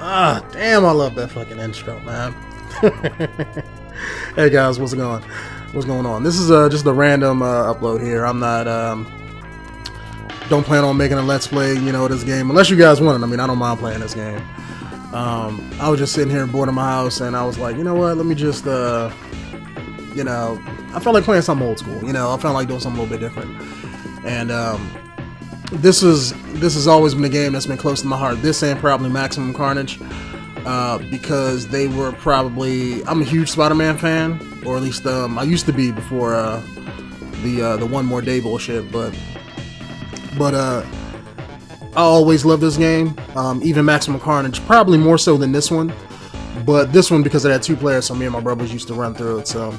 Ah, damn, I love that fucking intro, man. Hey guys, what's going on? This is just a random upload here. I'm not don't plan on making a let's play, you know, this game unless you guys want it. I mean, I don't mind playing this game. I was just sitting here bored in my house and I was like, you know what, let me just you know, I felt like playing something old school, you know, I felt like doing something a little bit different. And this has always been a game that's been close to my heart. This and probably Maximum Carnage, because they were probably, I'm a huge SpiderMan fan, or at least I used to be before the one more day bullshit. But I always loved this game. Even Maximum Carnage, probably more so than this one. But this one because it had two players, so me and my brothers used to run through it. So,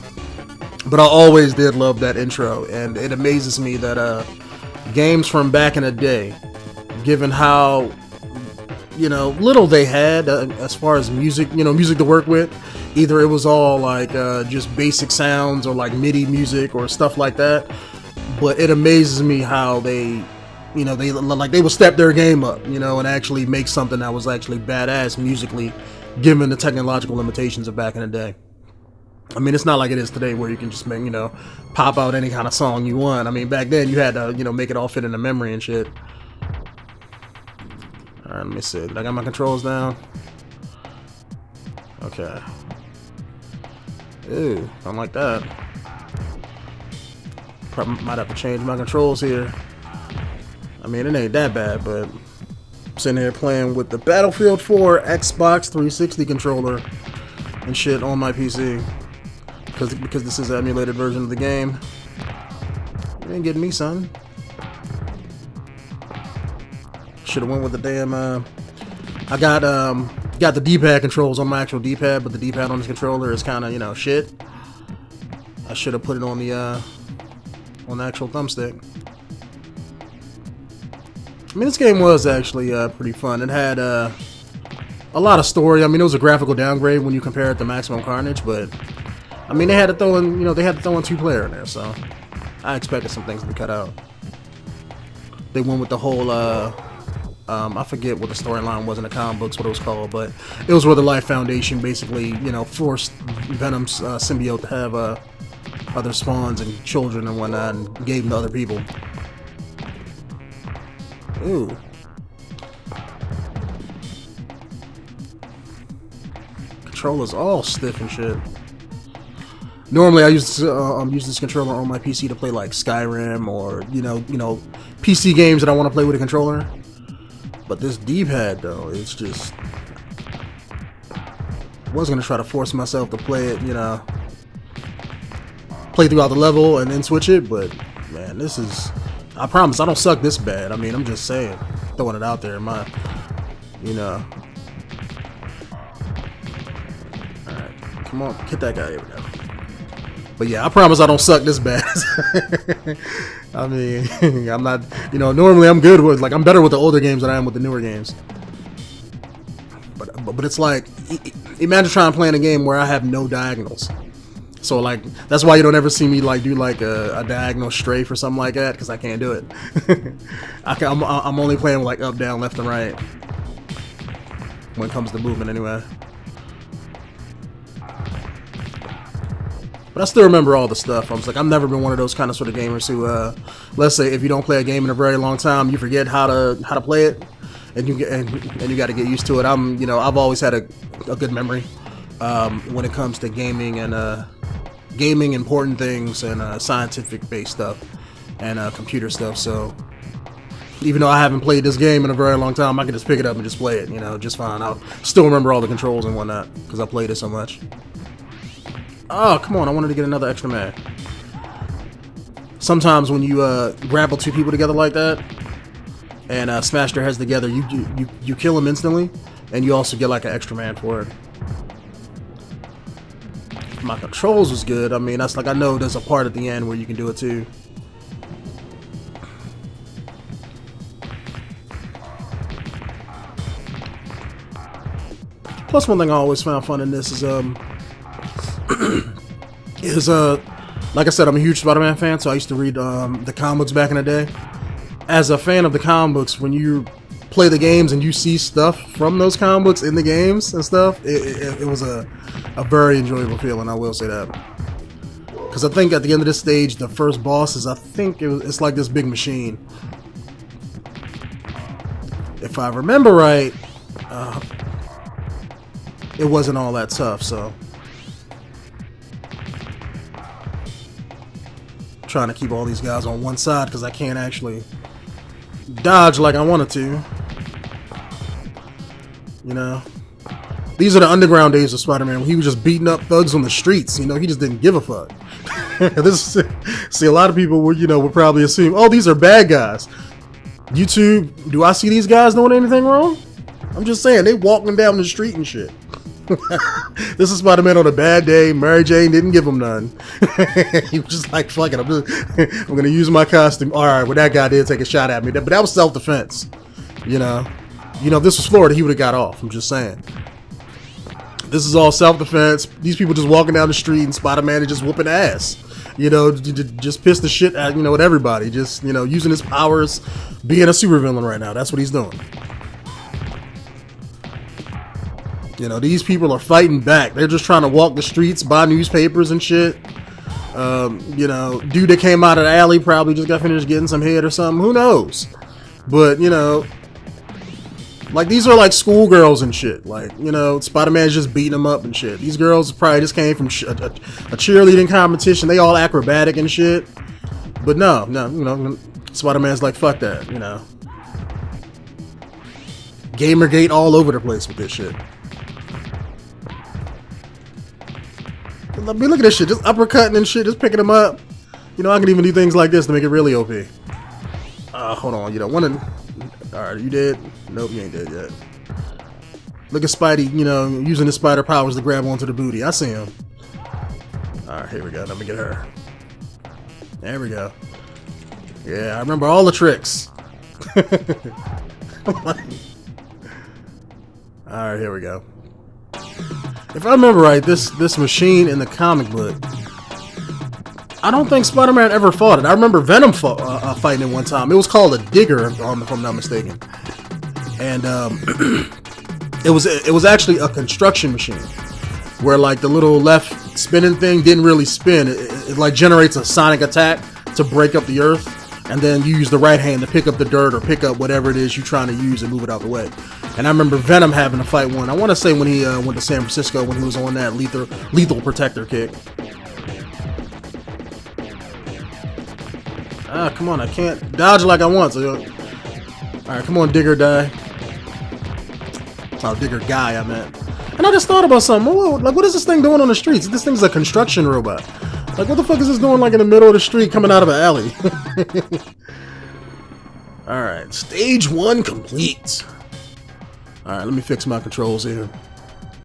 but I always did love that intro, and it amazes me that games from back in the day, given how, you know, little they had as far as music, you know, music to work with, either it was all like just basic sounds or like MIDI music or stuff like that. But it amazes me how they, you know, they will step their game up, you know, and actually make something that was actually badass musically, given the technological limitations of back in the day. I mean, it's not like it is today where you can just make, you know, pop out any kind of song you want. I mean, back then you had to, you know, make it all fit into memory and shit. Alright, let me see. Did I got my controls down? Okay. Ooh, don't like that. Probably might have to change my controls here. I mean, it ain't that bad, but I'm sitting here playing with the Battlefield 4 Xbox 360 controller and shit on my PC. Because this is an emulated version of the game. You ain't getting me, son. Should have went with the damn. I got the D-pad controls on my actual D-pad, but the D-pad on this controller is kind of, you know, shit. I should have put it on the actual thumbstick. I mean, this game was actually pretty fun. It had a lot of story. I mean, it was a graphical downgrade when you compare it to Maximum Carnage, but I mean, they had to throw in, you know, they had to throw in two-player in there, so I expected some things to be cut out. They went with the whole, I forget what the storyline was in the comic books, what it was called, but it was where the Life Foundation basically, you know, forced Venom's symbiote to have other spawns and children and whatnot, and gave them to other people. Ooh. Controller's all stiff and shit. Normally, I use this controller on my PC to play like Skyrim or you know PC games that I want to play with a controller. But this D-pad though, it's just. I was gonna try to force myself to play it, you know, play throughout the level and then switch it. But man, this is. I promise I don't suck this bad. I mean, I'm just saying, throwing it out there. My, you know. All right, come on, hit that guy. Here we go. But yeah, I promise I don't suck this bad. I mean, I'm not, you know, normally I'm good with, like, I'm better with the older games than I am with the newer games. But it's like, imagine trying to play in a game where I have no diagonals. So, like, that's why you don't ever see me, like, do, like, a diagonal strafe or something like that, because I can't do it. I'm only playing with, like, up, down, left, and right. When it comes to movement, anyway. But I still remember all the stuff. I was like, I've never been one of those kind of sort of gamers who, let's say, if you don't play a game in a very long time, you forget how to play it, and you got to get used to it. You know, I've always had a good memory when it comes to gaming and gaming important things and scientific based stuff and computer stuff. So even though I haven't played this game in a very long time, I can just pick it up and just play it, you know, just fine. I'll still remember all the controls and whatnot because I played it so much. Oh, come on, I wanted to get another extra mag. Sometimes when you grapple two people together like that and smash their heads together, you kill them instantly, and you also get like an extra man for it. My controls was good. I mean, that's like, I know there's a part at the end where you can do it too. Plus, one thing I always found fun in this is like I said, I'm a huge SpiderMan fan, so I used to read the comic books back in the day. As a fan of the comic books, when you play the games and you see stuff from those comic books in the games and stuff, it was a very enjoyable feeling, I will say that. Because I think at the end of this stage, the first boss is, I think it's like this big machine. If I remember right, it wasn't all that tough, so. Trying to keep all these guys on one side because I can't actually dodge like I wanted to. You know, these are the underground days of Spider-Man when he was just beating up thugs on the streets. You know, he just didn't give a fuck. See, a lot of people would, would probably assume, oh, these are bad guys. YouTube, do I see these guys doing anything wrong? I'm just saying, they walking down the street and shit. This is Spider-Man on a bad day. Mary Jane didn't give him none. He was just like, fuck it, I'm gonna use my costume. Alright, well, that guy did take a shot at me, but that was self-defense. You know, if this was Florida, he would have got off. I'm just saying. This is all self-defense. These people just walking down the street and Spider-Man is just whooping ass. You know, just piss the shit at, at everybody. Just, using his powers, being a supervillain right now. That's what he's doing. These people are fighting back. They're just trying to walk the streets, buy newspapers and shit. Dude that came out of the alley probably just got finished getting some head or something. Who knows? But, like, these are like schoolgirls and shit. Like, Spider-Man's just beating them up and shit. These girls probably just came from a cheerleading competition. They all acrobatic and shit. But no, Spider-Man's like, fuck that, Gamergate all over the place with this shit. I mean, look at this shit, just uppercutting and shit, just picking them up. I can even do things like this to make it really OP. Hold on, alright, you dead? Nope, you ain't dead yet. Look at Spidey, using his spider powers to grab onto the booty. I see him. Alright, here we go, let me get her. There we go. Yeah, I remember all the tricks. Alright, here we go. If I remember right, this machine in the comic book, I don't think Spider-Man ever fought it. I remember Venom fighting it one time. It was called a digger, if I'm not mistaken. And it was actually a construction machine where, like, the little left spinning thing didn't really spin. It like generates a sonic attack to break up the earth, and then you use the right hand to pick up the dirt or pick up whatever it is you're trying to use and move it out the way. And I remember Venom having to fight one. I want to say when he went to San Francisco when he was on that lethal protector kick. Ah, come on, I can't dodge like I want to. Alright, come on, Digger die. Oh, Digger guy, I meant. And I just thought about something. Whoa, like, what is this thing doing on the streets? This thing's a construction robot. Like, what the fuck is this doing, like, in the middle of the street coming out of an alley? Alright, stage 1 complete. Alright, let me fix my controls here.